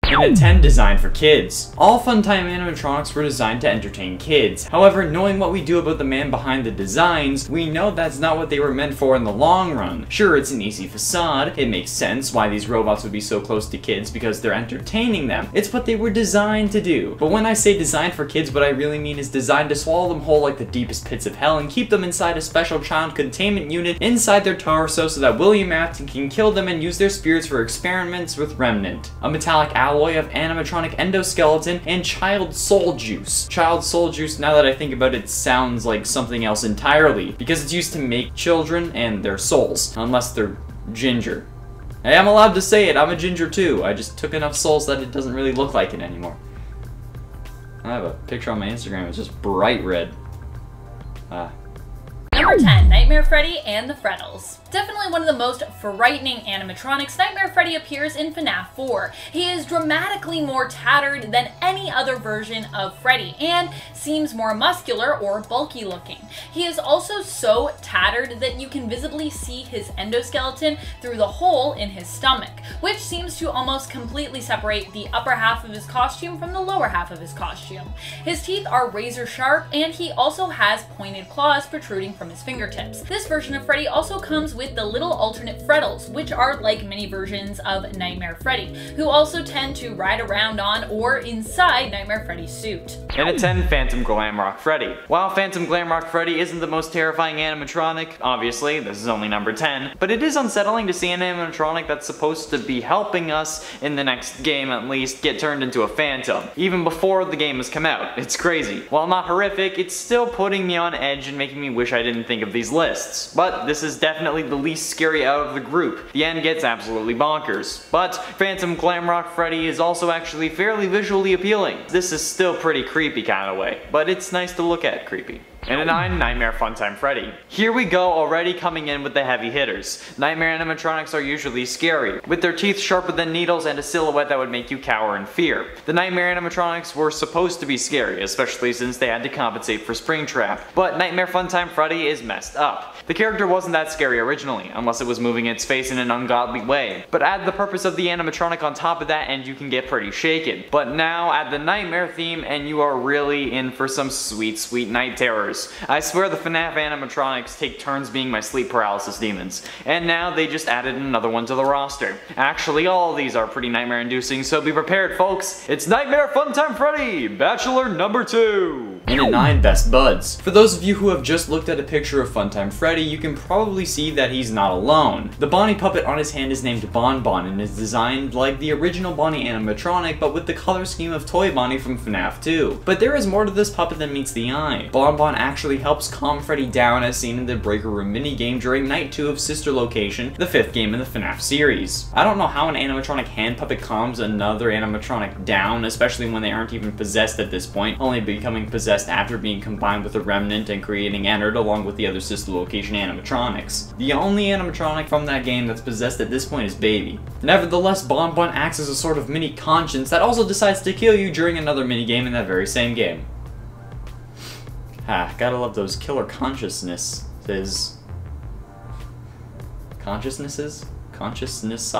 And a 10 designed for kids. All Funtime animatronics were designed to entertain kids. However, knowing what we do about the man behind the designs, we know that's not what they were meant for in the long run. Sure, it's an easy facade. It makes sense why these robots would be so close to kids because they're entertaining them. It's what they were designed to do. But when I say designed for kids, what I really mean is designed to swallow them whole like the deepest pits of hell and keep them inside a special child containment unit inside their torso so that William Afton can kill them and use their spirits for experiments with Remnant, a metallic alloy of animatronic endoskeleton and child soul juice. Child soul juice, now that I think about it, sounds like something else entirely because it's used to make children and their souls, unless they're ginger. Hey, I'm allowed to say it, I'm a ginger too. I just took enough souls that it doesn't really look like it anymore. I have a picture on my Instagram, it's just bright red. Number 10, Nightmare Freddy and the Freddles. Definitely one of the most frightening animatronics, Nightmare Freddy appears in Fnaf 4. He is dramatically more tattered than any other version of Freddy and seems more muscular or bulky looking. He is also so tattered that you can visibly see his endoskeleton through the hole in his stomach, which seems to almost completely separate the upper half of his costume from the lower half of his costume. His teeth are razor sharp and he also has pointed claws protruding from his fingertips. This version of Freddy also comes with the little alternate Freddles, which are like mini versions of Nightmare Freddy, who also tend to ride around on or inside Nightmare Freddy's suit. And a 10, Phantom Glamrock Freddy. While Phantom Glamrock Freddy isn't the most terrifying animatronic, obviously, this is only number 10, but it is unsettling to see an animatronic that's supposed to be helping us in the next game at least get turned into a phantom, even before the game has come out. It's crazy. While not horrific, it's still putting me on edge and making me wish I didn't think of these lists. But this is definitely the least scary out of the group. The end gets absolutely bonkers. But Phantom Glamrock Freddy is also actually fairly visually appealing. This is still pretty creepy kind of way, but it's nice to look at creepy. And a 9, Nightmare Funtime Freddy. Here we go, already coming in with the heavy hitters. Nightmare animatronics are usually scary, with their teeth sharper than needles and a silhouette that would make you cower in fear. The Nightmare animatronics were supposed to be scary, especially since they had to compensate for Springtrap. But Nightmare Funtime Freddy is messed up. The character wasn't that scary originally, unless it was moving its face in an ungodly way. But add the purpose of the animatronic on top of that and you can get pretty shaken. But now add the nightmare theme and you are really in for some sweet, sweet night terrors. I swear the Fnaf animatronics take turns being my sleep paralysis demons. And now they just added another one to the roster. Actually, all of these are pretty nightmare inducing, so be prepared folks. It's Nightmare Funtime Freddy, Bachelor number 2. And a 9, Best Buds. For those of you who have just looked at a picture of Funtime Freddy, you can probably see that he's not alone. The Bonnie puppet on his hand is named Bon Bon and is designed like the original Bonnie animatronic, but with the color scheme of Toy Bonnie from Fnaf 2. But there is more to this puppet than meets the eye. Bon Bon actually helps calm Freddy down as seen in the Breaker Room minigame during Night 2 of Sister Location, the 5th game in the Fnaf series. I don't know how an animatronic hand puppet calms another animatronic down, especially when they aren't even possessed at this point, only becoming possessed after being combined with a remnant and creating Ennard along with the other Sister Location animatronics. The only animatronic from that game that's possessed at this point is Baby. Nevertheless, Bon Bon acts as a sort of mini conscience that also decides to kill you during another minigame in that very same game. Gotta love those killer consciousnesses. Consciousnesses? Consciousness?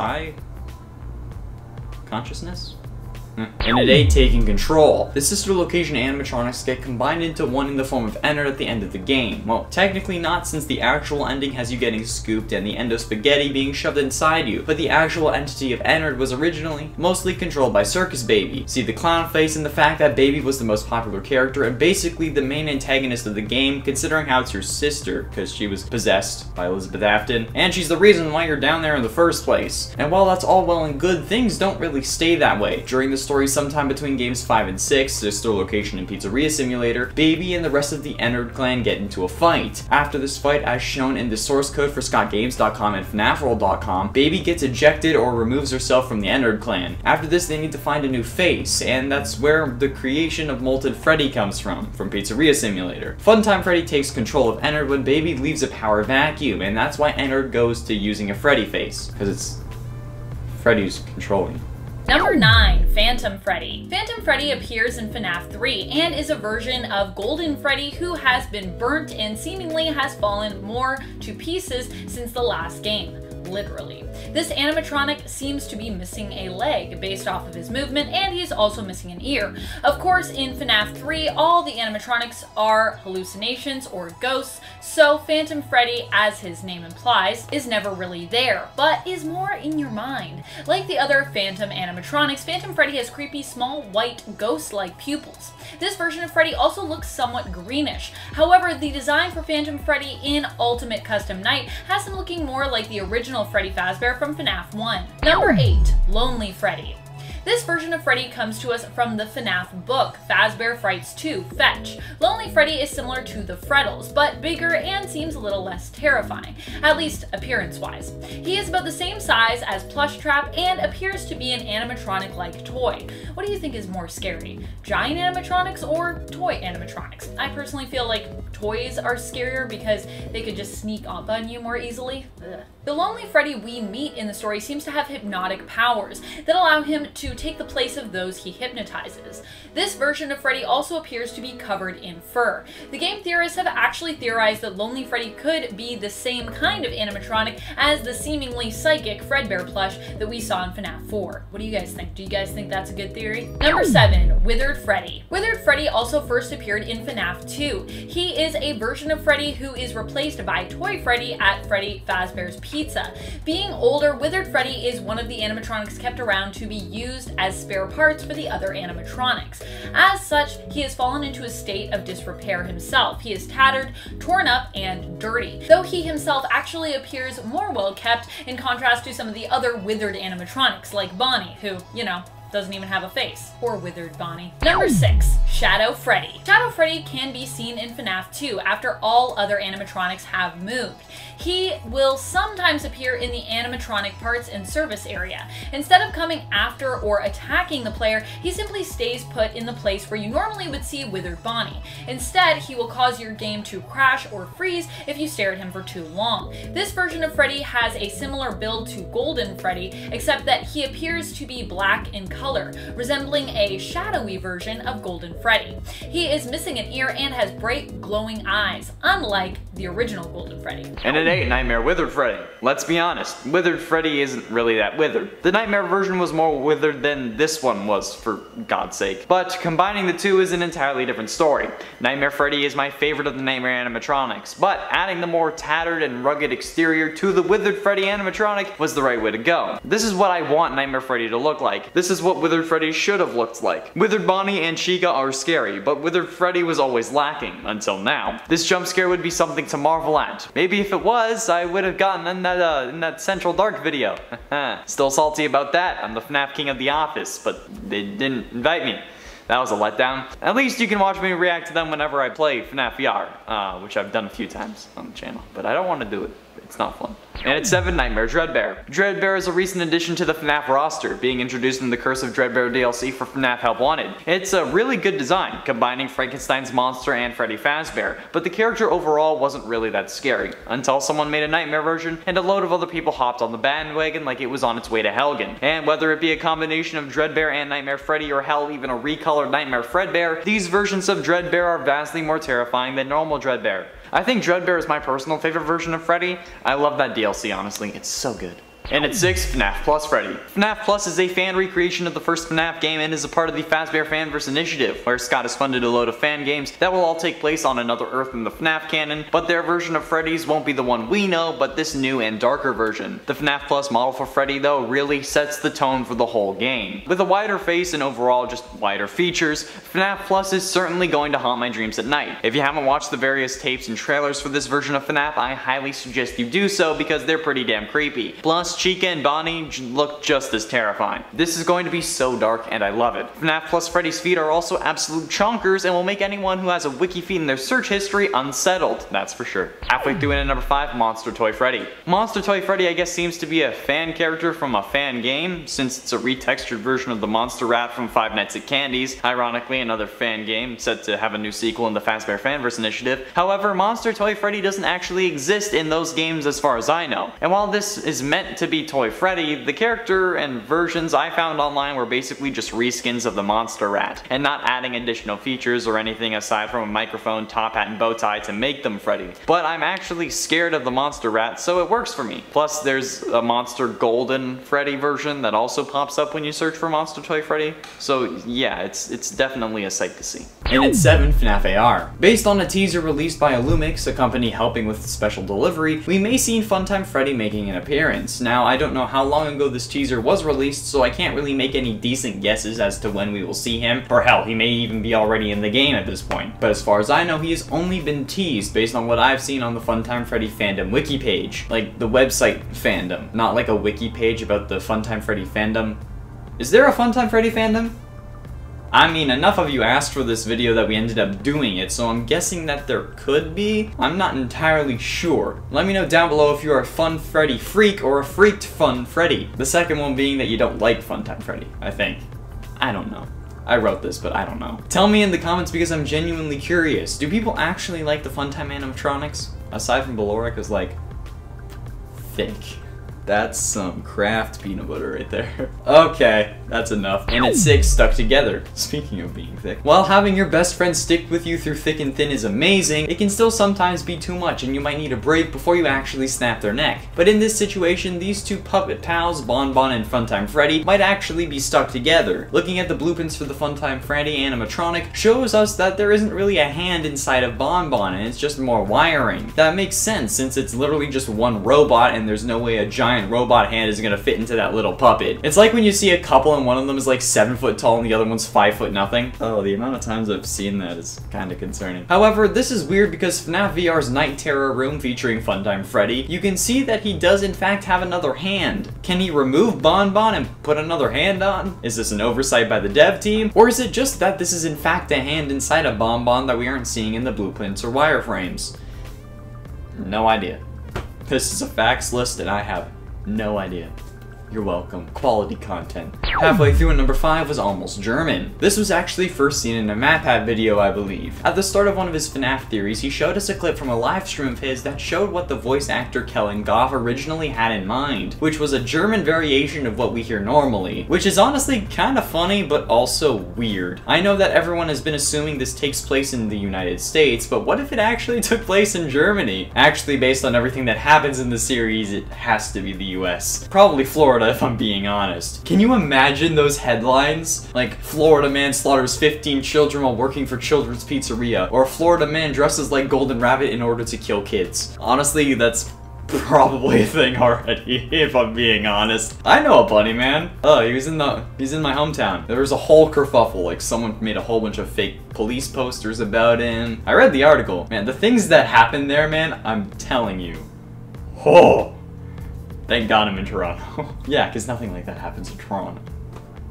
And at 8, Taking Control. The Sister Location animatronics get combined into one in the form of Ennard at the end of the game. Well, technically not, since the actual ending has you getting scooped and the endo spaghetti being shoved inside you, but the actual entity of Ennard was originally mostly controlled by Circus Baby. See the clown face and the fact that Baby was the most popular character and basically the main antagonist of the game, considering how it's your sister, because she was possessed by Elizabeth Afton, and she's the reason why you're down there in the first place. And while that's all well and good, things don't really stay that way. During the story sometime between games 5 and 6, Sister Location and Pizzeria Simulator, Baby and the rest of the Ennard clan get into a fight. After this fight, as shown in the source code for ScottGames.com and FNAFworld.com, Baby gets ejected or removes herself from the Ennard clan. After this, they need to find a new face, and that's where the creation of Molted Freddy comes from Pizzeria Simulator. Funtime Freddy takes control of Ennard when Baby leaves a power vacuum, and that's why Ennard goes to using a Freddy face, because it's Freddy who's controlling. Number 9, Phantom Freddy. Phantom Freddy appears in Fnaf 3 and is a version of Golden Freddy who has been burnt and seemingly has fallen more to pieces since the last game. literally. This animatronic seems to be missing a leg based off of his movement, and he's also missing an ear. Of course, in FNAF 3, all the animatronics are hallucinations or ghosts, so Phantom Freddy, as his name implies, is never really there, but is more in your mind. Like the other Phantom animatronics, Phantom Freddy has creepy, small, white, ghost-like pupils. This version of Freddy also looks somewhat greenish. However, the design for Phantom Freddy in Ultimate Custom Night has him looking more like the original Freddy Fazbear from FNAF 1. Number 8. Lonely Freddy. This version of Freddy comes to us from the FNAF book, Fazbear Frights 2, Fetch. Lonely Freddy is similar to the Freddles, but bigger and seems a little less terrifying, at least appearance-wise. He is about the same size as Plushtrap and appears to be an animatronic-like toy. What do you think is more scary, giant animatronics or toy animatronics? I personally feel like toys are scarier because they could just sneak up on you more easily. Ugh. The Lonely Freddy we meet in the story seems to have hypnotic powers that allow him to take the place of those he hypnotizes. This version of Freddy also appears to be covered in fur. The game theorists have actually theorized that Lonely Freddy could be the same kind of animatronic as the seemingly psychic Fredbear plush that we saw in FNAF 4. What do you guys think? Do you guys think that's a good theory? Number 7. Withered Freddy. Withered Freddy also first appeared in FNAF 2. He is a version of Freddy who is replaced by Toy Freddy at Freddy Fazbear's Pizza. Being older, Withered Freddy is one of the animatronics kept around to be used as spare parts for the other animatronics. As such, he has fallen into a state of disrepair himself. He is tattered, torn up, and dirty, though he himself actually appears more well kept in contrast to some of the other withered animatronics like Bonnie, who, you know, doesn't even have a face. Or withered Bonnie. Number 6. Shadow Freddy. Shadow Freddy can be seen in FNAF 2 after all other animatronics have moved. He will sometimes appear in the animatronic parts and service area. Instead of coming after or attacking the player, he simply stays put in the place where you normally would see withered Bonnie. Instead, he will cause your game to crash or freeze if you stare at him for too long. This version of Freddy has a similar build to Golden Freddy, except that he appears to be black in color, resembling a shadowy version of Golden Freddy. He is missing an ear and has bright glowing eyes, unlike the original Golden Freddy. And at 8, Nightmare Withered Freddy. Let's be honest, Withered Freddy isn't really that withered. The Nightmare version was more withered than this one was, for God's sake. But combining the two is an entirely different story. Nightmare Freddy is my favorite of the Nightmare animatronics, but adding the more tattered and rugged exterior to the Withered Freddy animatronic was the right way to go. This is what I want Nightmare Freddy to look like. This is what Withered Freddy should have looked like. Withered Bonnie and Chica are scary, but Withered Freddy was always lacking, until now. This jump scare would be something to marvel at. Maybe if it was, I would have gotten in that Central Dark video. Still salty about that. I'm the FNAF king of the office, but they didn't invite me. That was a letdown. At least you can watch me react to them whenever I play FNAF VR, which I've done a few times on the channel, but I don't want to do it. It's not fun. And at 7, Nightmare Dreadbear. Dreadbear is a recent addition to the FNAF roster, being introduced in the Curse of Dreadbear DLC for FNAF Help Wanted. It's a really good design, combining Frankenstein's monster and Freddy Fazbear, but the character overall wasn't really that scary, until someone made a Nightmare version and a load of other people hopped on the bandwagon like it was on its way to Helgen. And whether it be a combination of Dreadbear and Nightmare Freddy, or hell, even a recolored Nightmare Fredbear, these versions of Dreadbear are vastly more terrifying than normal Dreadbear. I think Dreadbear is my personal favorite version of Freddy. I love that DLC, honestly. It's so good. And at 6, FNAF Plus Freddy. FNAF Plus is a fan recreation of the first FNAF game and is a part of the Fazbear Fanverse initiative, where Scott has funded a load of fan games that will all take place on another Earth in the FNAF canon, but their version of Freddy's won't be the one we know, but this new and darker version. The FNAF Plus model for Freddy, though, really sets the tone for the whole game. With a wider face and overall just wider features, FNAF Plus is certainly going to haunt my dreams at night. If you haven't watched the various tapes and trailers for this version of FNAF, I highly suggest you do so because they're pretty damn creepy. Plus, Chica and Bonnie look just as terrifying. This is going to be so dark and I love it. FNAF Plus Freddy's feet are also absolute chonkers and will make anyone who has a wiki feed in their search history unsettled, that's for sure. Halfway through in at number 5, Monster Toy Freddy. Monster Toy Freddy I guess seems to be a fan character from a fan game, since it's a retextured version of the Monster Rat from Five Nights at Candy's, ironically another fan game set to have a new sequel in the Fazbear Fanverse initiative. However, Monster Toy Freddy doesn't actually exist in those games as far as I know, and while this is meant to to be Toy Freddy, the character and versions I found online were basically just reskins of the monster rat, and not adding additional features or anything aside from a microphone, top hat, and bow tie to make them Freddy. But I'm actually scared of the monster rat, so it works for me. Plus, there's a monster Golden Freddy version that also pops up when you search for Monster Toy Freddy. So yeah, it's definitely a sight to see. And it's 7 FNAF AR. Based on a teaser released by Illumix, a company helping with special delivery, we may see Funtime Freddy making an appearance. Now, I don't know how long ago this teaser was released, so I can't really make any decent guesses as to when we will see him, or hell, he may even be already in the game at this point. But as far as I know, he has only been teased based on what I've seen on the Funtime Freddy fandom wiki page. Like, the website fandom, not like a wiki page about the Funtime Freddy fandom. Is there a Funtime Freddy fandom? I mean, enough of you asked for this video that we ended up doing it, so I'm guessing that there could be. I'm not entirely sure. Let me know down below if you're a Fun Freddy freak or a freaked Fun Freddy. The second one being that you don't like Funtime Freddy, I think. I don't know. I wrote this, but I don't know. Tell me in the comments because I'm genuinely curious. Do people actually like the Funtime animatronics? Aside from Ballora, is like, thick. That's some Kraft peanut butter right there. Okay, that's enough. And it's 6 stuck together. Speaking of being thick. While having your best friend stick with you through thick and thin is amazing, it can still sometimes be too much and you might need a break before you actually snap their neck. But in this situation, these two puppet pals, Bonbon and Funtime Freddy, might actually be stuck together. Looking at the blueprints for the Funtime Freddy animatronic shows us that there isn't really a hand inside of Bonbon and it's just more wiring. That makes sense since it's literally just one robot and there's no way a giant robot hand is gonna fit into that little puppet. It's like when you see a couple and one of them is like 7 foot tall and the other one's 5 foot nothing. Oh, the amount of times I've seen that is kind of concerning. However, this is weird because FNAF VR's Night Terror room featuring Funtime Freddy, you can see that he does in fact have another hand. Can he remove Bonbon and put another hand on? Is this an oversight by the dev team? Or is it just that this is in fact a hand inside of Bonbon that we aren't seeing in the blueprints or wireframes? No idea. This is a facts list and I have no idea. You're welcome. Quality content. Halfway through and number 5 was almost German. This was actually first seen in a MatPat video, I believe. At the start of one of his FNAF theories, he showed us a clip from a live stream of his that showed what the voice actor Kellen Goff originally had in mind, which was a German variation of what we hear normally, which is honestly kind of funny, but also weird. I know that everyone has been assuming this takes place in the United States, but what if it actually took place in Germany? Actually, based on everything that happens in the series, it has to be the US. Probably Florida, if I'm being honest. Can you imagine those headlines? Like, Florida man slaughters 15 children while working for Children's Pizzeria, or Florida man dresses like Golden Rabbit in order to kill kids. Honestly, that's probably a thing already, if I'm being honest. I know a bunny man. Oh, he's in my hometown. There was a whole kerfuffle, like someone made a whole bunch of fake police posters about him. I read the article. Man, the things that happened there, man, I'm telling you. Oh. Thank God I'm in Toronto. Yeah, because nothing like that happens in Toronto.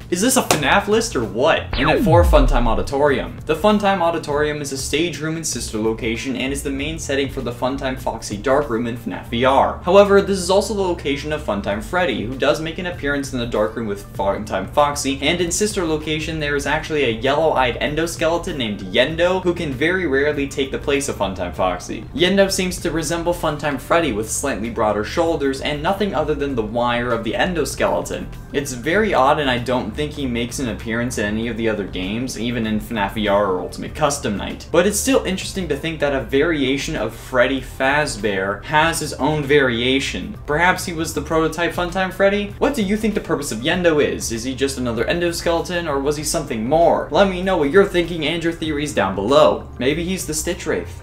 Is this a FNAF list or what? And at 4, Funtime Auditorium. The Funtime Auditorium is a stage room and sister location and is the main setting for the Funtime Foxy Dark Room in FNAF VR. However, this is also the location of Funtime Freddy, who does make an appearance in the dark room with Funtime Foxy, and in sister location there is actually a yellow-eyed endoskeleton named Yendo, who can very rarely take the place of Funtime Foxy. Yendo seems to resemble Funtime Freddy with slightly broader shoulders and nothing other than the wire of the endoskeleton. It's very odd and I don't think he makes an appearance in any of the other games, even in FNAF VR or Ultimate Custom Night. But it's still interesting to think that a variation of Freddy Fazbear has his own variation. Perhaps he was the prototype Funtime Freddy? What do you think the purpose of Yendo is? Is he just another endoskeleton or was he something more? Let me know what you're thinking and your theories down below. Maybe he's the Stitch Wraith.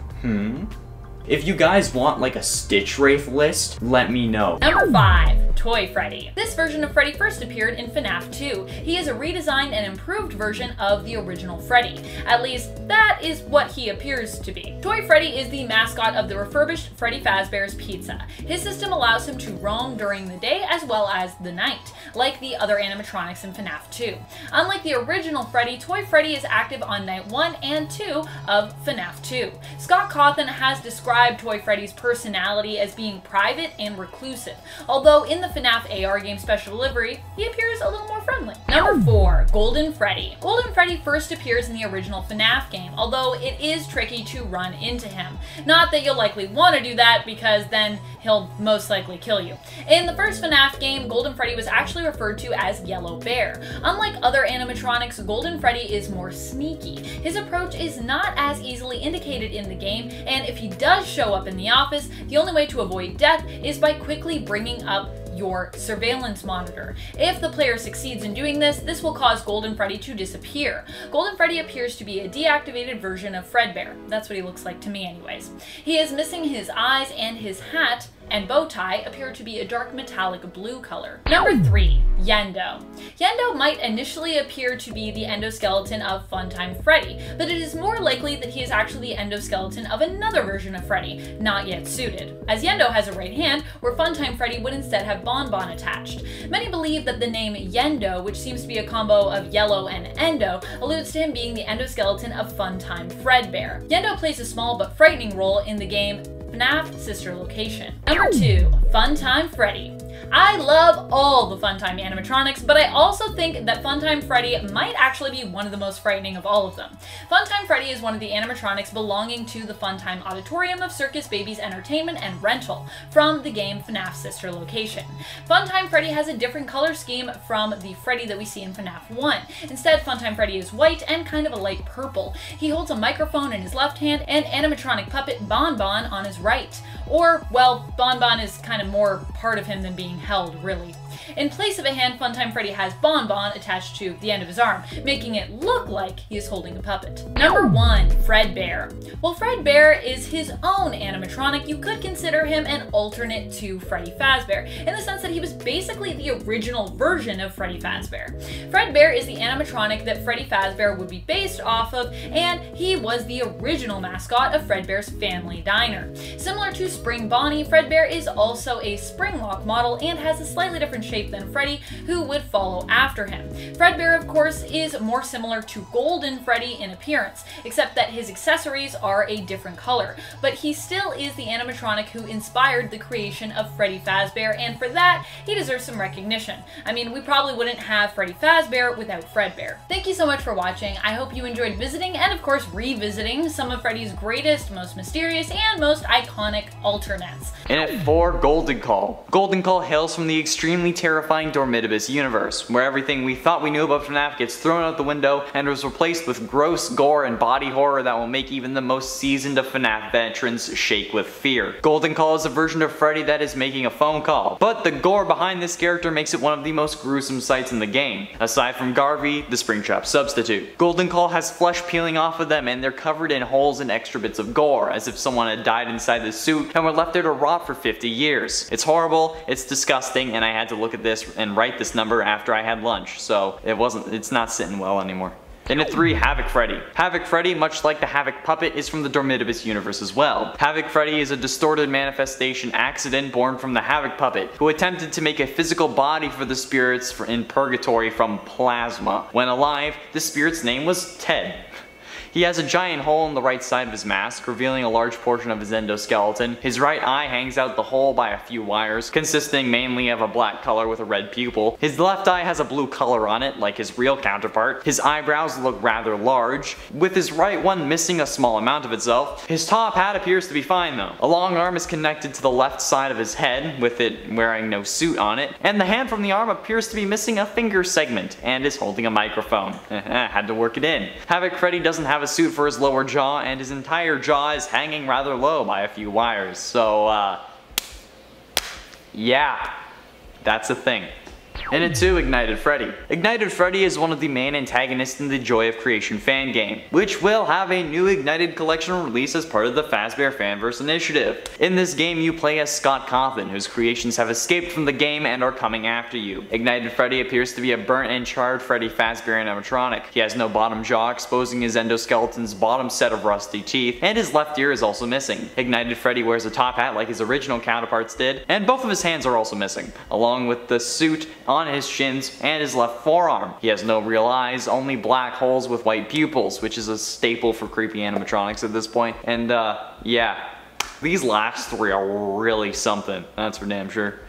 If you guys want like a Stitch Wraith list, let me know. Number 5, Toy Freddy. This version of Freddy first appeared in FNAF 2. He is a redesigned and improved version of the original Freddy. At least, that is what he appears to be. Toy Freddy is the mascot of the refurbished Freddy Fazbear's Pizza. His system allows him to roam during the day as well as the night, like the other animatronics in FNAF 2. Unlike the original Freddy, Toy Freddy is active on night 1 and 2 of FNAF 2. Scott Cawthon has described describe Toy Freddy's personality as being private and reclusive, although in the Fnaf AR game Special Delivery, he appears a little more friendly. Number 4, Golden Freddy. Golden Freddy first appears in the original Fnaf game, although it is tricky to run into him. Not that you'll likely want to do that, because then he'll most likely kill you. In the first Fnaf game, Golden Freddy was actually referred to as Yellow Bear. Unlike other animatronics, Golden Freddy is more sneaky. His approach is not as easily indicated in the game, and if he does show up in the office, the only way to avoid death is by quickly bringing up your surveillance monitor. If the player succeeds in doing this, this will cause Golden Freddy to disappear. Golden Freddy appears to be a deactivated version of Fredbear. That's what he looks like to me anyways. He is missing his eyes, and his hat and bow tie appear to be a dark metallic blue color. Number 3, Yendo. Yendo might initially appear to be the endoskeleton of Funtime Freddy, but it is more likely that he is actually the endoskeleton of another version of Freddy, not yet suited, as Yendo has a right hand, where Funtime Freddy would instead have Bonbon attached. Many believe that the name Yendo, which seems to be a combo of yellow and endo, alludes to him being the endoskeleton of Funtime Fredbear. Yendo plays a small but frightening role in the game Fnaf Sister Location. Number 2, Funtime Freddy. I love all the Funtime animatronics, but I also think that Funtime Freddy might actually be one of the most frightening of all of them. Funtime Freddy is one of the animatronics belonging to the Funtime Auditorium of Circus Baby's Entertainment and Rental from the game FNAF Sister Location. Funtime Freddy has a different color scheme from the Freddy that we see in FNAF 1. Instead, Funtime Freddy is white and kind of a light purple. He holds a microphone in his left hand and animatronic puppet Bonbon on his right. Or, well, Bonbon is kind of more part of him than being held, really. In place of a hand, Funtime Freddy has Bonbon attached to the end of his arm, making it look like he is holding a puppet. Number 1, Fredbear. While Fredbear is his own animatronic, you could consider him an alternate to Freddy Fazbear, in the sense that he was basically the original version of Freddy Fazbear. Fredbear is the animatronic that Freddy Fazbear would be based off of, and he was the original mascot of Fredbear's Family Diner. Similar to Spring Bonnie, Fredbear is also a Springlock model and has a slightly different shape than Freddy, who would follow after him. Fredbear, of course, is more similar to Golden Freddy in appearance, except that his accessories are a different color, but he still is the animatronic who inspired the creation of Freddy Fazbear, and for that, he deserves some recognition. I mean, we probably wouldn't have Freddy Fazbear without Fredbear. Thank you so much for watching. I hope you enjoyed visiting and, of course, revisiting some of Freddy's greatest, most mysterious, and most iconic alternates. And at 4, Golden Call. Golden Call hails from the extremely terrifying Dormitibus universe, where everything we thought we knew about FNAF gets thrown out the window and was replaced with gross gore and body horror that will make even the most seasoned of FNAF veterans shake with fear. Golden Call is a version of Freddy that is making a phone call, but the gore behind this character makes it one of the most gruesome sights in the game, aside from Garvey, the Springtrap substitute. Golden Call has flesh peeling off of them, and they're covered in holes and extra bits of gore, as if someone had died inside the suit and were left there to rot for 50 years. It's horrible, it's disgusting, and I had to look at this and write this number after I had lunch, so it's not sitting well anymore. And at 3, Havoc Freddy. Havoc Freddy, much like the Havoc puppet, is from the Dormitibus universe as well. Havoc Freddy is a distorted manifestation accident born from the Havoc puppet, who attempted to make a physical body for the spirits in purgatory from plasma. When alive, the spirit's name was Ted. He has a giant hole in the right side of his mask, revealing a large portion of his endoskeleton. His right eye hangs out the hole by a few wires, consisting mainly of a black color with a red pupil. His left eye has a blue color on it, like his real counterpart. His eyebrows look rather large, with his right one missing a small amount of itself. His top hat appears to be fine though. A long arm is connected to the left side of his head, with it wearing no suit on it, and the hand from the arm appears to be missing a finger segment, and is holding a microphone. Had to work it in. Havoc Freddy doesn't have a suit for his lower jaw, and his entire jaw is hanging rather low by a few wires, so yeah, that's a thing. And at 2, Ignited Freddy. Ignited Freddy is one of the main antagonists in the Joy of Creation fan game, which will have a new Ignited collection release as part of the Fazbear Fanverse initiative. In this game, you play as Scott Cawthon, whose creations have escaped from the game and are coming after you. Ignited Freddy appears to be a burnt and charred Freddy Fazbear animatronic. He has no bottom jaw, exposing his endoskeleton's bottom set of rusty teeth, and his left ear is also missing. Ignited Freddy wears a top hat like his original counterparts did, and both of his hands are also missing, along with the suit on his shins and his left forearm. He has no real eyes, only black holes with white pupils, which is a staple for creepy animatronics at this point. And yeah, These last three are really something, that's for damn sure.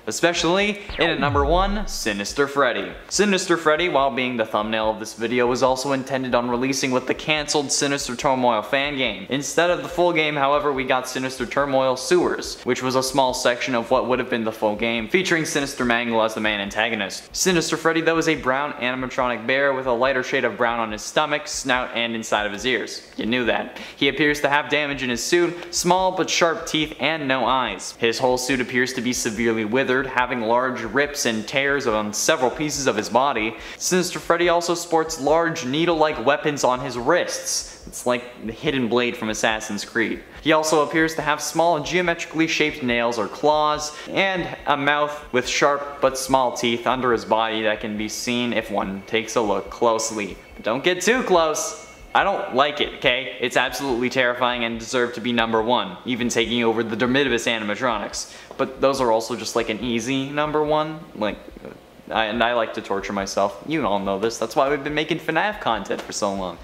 Especially in at number 1, Sinister Freddy. Sinister Freddy, while being the thumbnail of this video, was also intended on releasing with the cancelled Sinister Turmoil fan game. Instead of the full game, however, we got Sinister Turmoil Sewers, which was a small section of what would have been the full game, featuring Sinister Mangle as the main antagonist. Sinister Freddy, though, is a brown animatronic bear with a lighter shade of brown on his stomach, snout, and inside of his ears. You knew that. He appears to have damage in his suit, small but sharp teeth, and no eyes. His whole suit appears to be severely withered, having large rips and tears on several pieces of his body. Sinister Freddy also sports large needle-like weapons on his wrists. It's like the hidden blade from Assassin's Creed. He also appears to have small geometrically shaped nails or claws, and a mouth with sharp but small teeth under his body that can be seen if one takes a look closely. But don't get too close. I don't like it, okay? It's absolutely terrifying and deserved to be number 1, even taking over the Dermidibus animatronics. But those are also just like an easy number 1. Like, and I like to torture myself. You all know this. That's why we've been making Fnaf content for so long.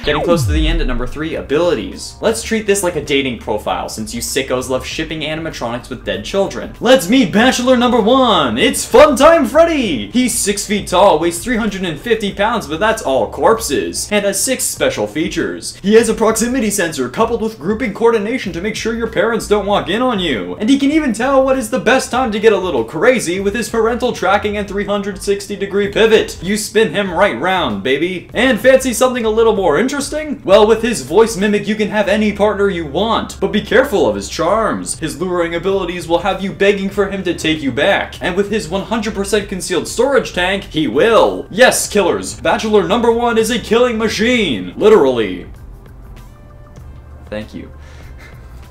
Getting close to the end at number 3, abilities. Let's treat this like a dating profile, since you sickos love shipping animatronics with dead children. Let's meet bachelor number 1! It's Funtime Freddy! He's 6 feet tall, weighs 350 pounds, but that's all corpses, and has 6 special features. He has a proximity sensor coupled with grouping coordination to make sure your parents don't walk in on you. And he can even tell what is the best time to get a little crazy with his parental tracking and 360-degree pivot. You spin him right round, baby. And fancy something a little more interesting? Well, with his voice mimic, you can have any partner you want, but be careful of his charms. His luring abilities will have you begging for him to take you back, and with his 100% concealed storage tank, he will. Yes, killers, bachelor number 1 is a killing machine, literally. Thank you.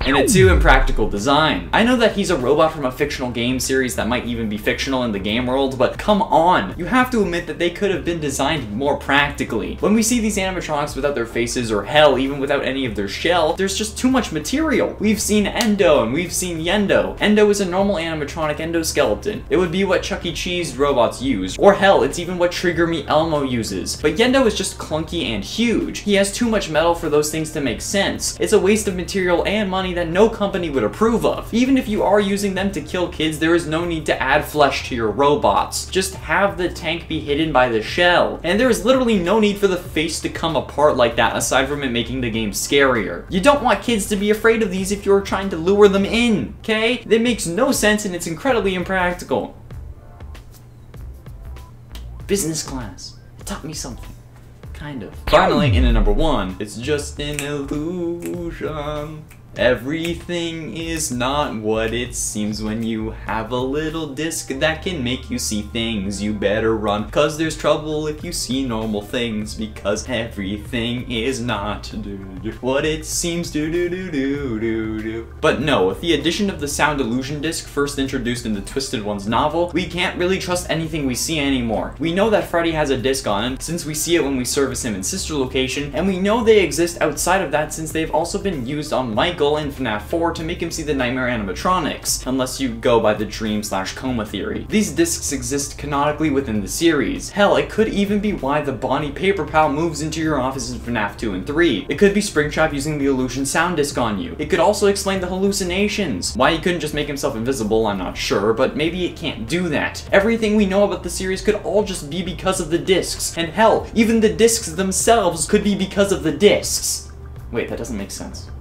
And a 2, impractical design. I know that he's a robot from a fictional game series that might even be fictional in the game world, but come on! You have to admit that they could have been designed more practically. When we see these animatronics without their faces, or hell, even without any of their shell, there's just too much material. We've seen Endo, and we've seen Yendo. Endo is a normal animatronic endoskeleton. It would be what Chuck E. Cheese robots use, or hell, it's even what Trigger Me Elmo uses. But Yendo is just clunky and huge. He has too much metal for those things to make sense. It's a waste of material and money that no company would approve of. Even if you are using them to kill kids, there is no need to add flesh to your robots. Just have the tank be hidden by the shell. And there is literally no need for the face to come apart like that, aside from it making the game scarier. You don't want kids to be afraid of these if you're trying to lure them in, okay? That makes no sense and it's incredibly impractical. Business class. It taught me something. Kind of. Finally, in at number 1, it's just an illusion. Everything is not what it seems when you have a little disc that can make you see things. You better run, cause there's trouble if you see normal things, because everything is not what it seems to. But no, with the addition of the sound illusion disc first introduced in the Twisted Ones novel, we can't really trust anything we see anymore. We know that Freddy has a disc on him, since we see it when we service him in Sister Location, and we know they exist outside of that since they've also been used on Michael in Fnaf 4 to make him see the nightmare animatronics, unless you go by the dream/coma theory. These discs exist canonically within the series. Hell, it could even be why the Bonnie Paper Pal moves into your office in Fnaf 2 and 3. It could be Springtrap using the illusion sound disc on you. It could also explain the hallucinations. Why he couldn't just make himself invisible, I'm not sure, but maybe it can't do that. Everything we know about the series could all just be because of the discs, and hell, even the discs themselves could be because of the discs. Wait, that doesn't make sense.